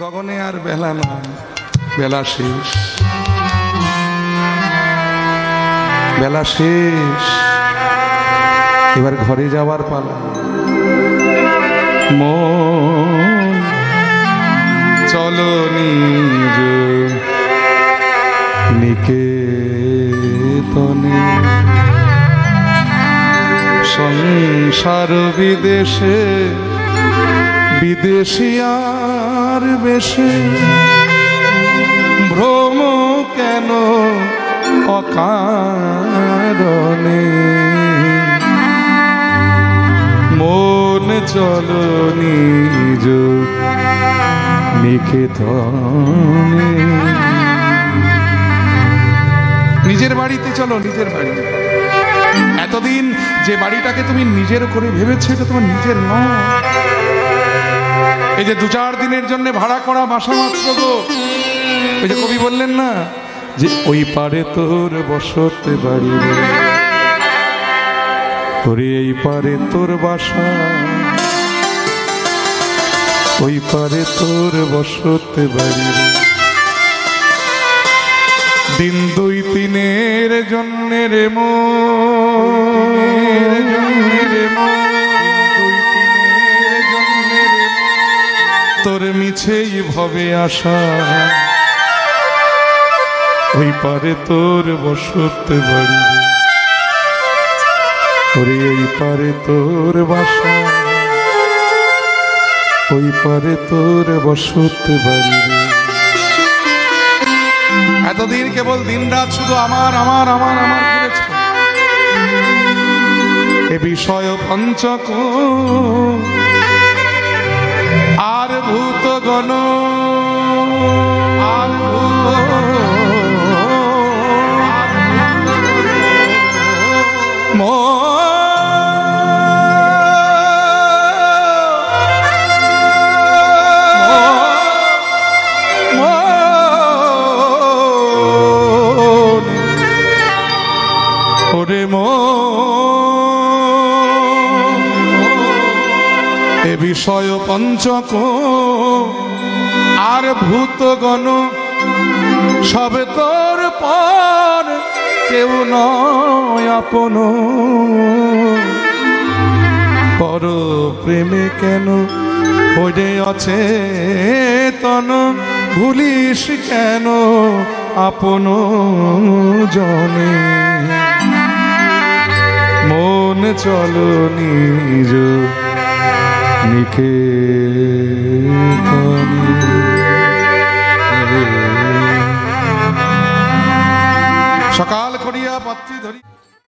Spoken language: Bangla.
গগনে আর বেলা না, বেলা শেষ, বেলা শেষ, এবার ঘরে যাওয়ার পালা। মন চলো নিজ নিকেতনে, সংসার বিদেশে বিদেশিয়ার বেশে, ভ্রম কেন অকারণে, মন চলো নিজ নিকেতনে। নিজের বাড়িতে চলো, নিজের বাড়ি। এতদিন যে বাড়িটাকে তুমি নিজের করে ভেবেছো, এটা তোমার নিজের নয়। এই যে 2-4 দিনের জন্য ভাড়া করা বাসা মাত্র গো। ওই যে কবি বললেন না যে ওই পারে তোর বসতে বাড়ি, ওরে এই পারে তোর বাসা, ওই পারে তোর বসতে বাড়ি। দিন 2-3 জন্য রে তোর মিছেই ভবে আশা, ওই পারে তোর বসতে বাড়ি, ওরে এই পারে তোর বাসা, ওই পারে তোর বসতে বাড়ি। এতদিন কেবল দিন রাত শুধু আমার আমার আমার আমার করেছে। এ বিষয় পঞ্চক আর ভূতগণ, আর ওরে এ বিষয় পঞ্চক আর ভূতগণ সবে তোর পর, কেউ নয় আপন। পর প্রেমে কেন ওরে অচেতন, ভুলিস কেন আপন জনে। মন চলো নিজ নিকেতনে। সকাল করিয়া পাত্রী ধরি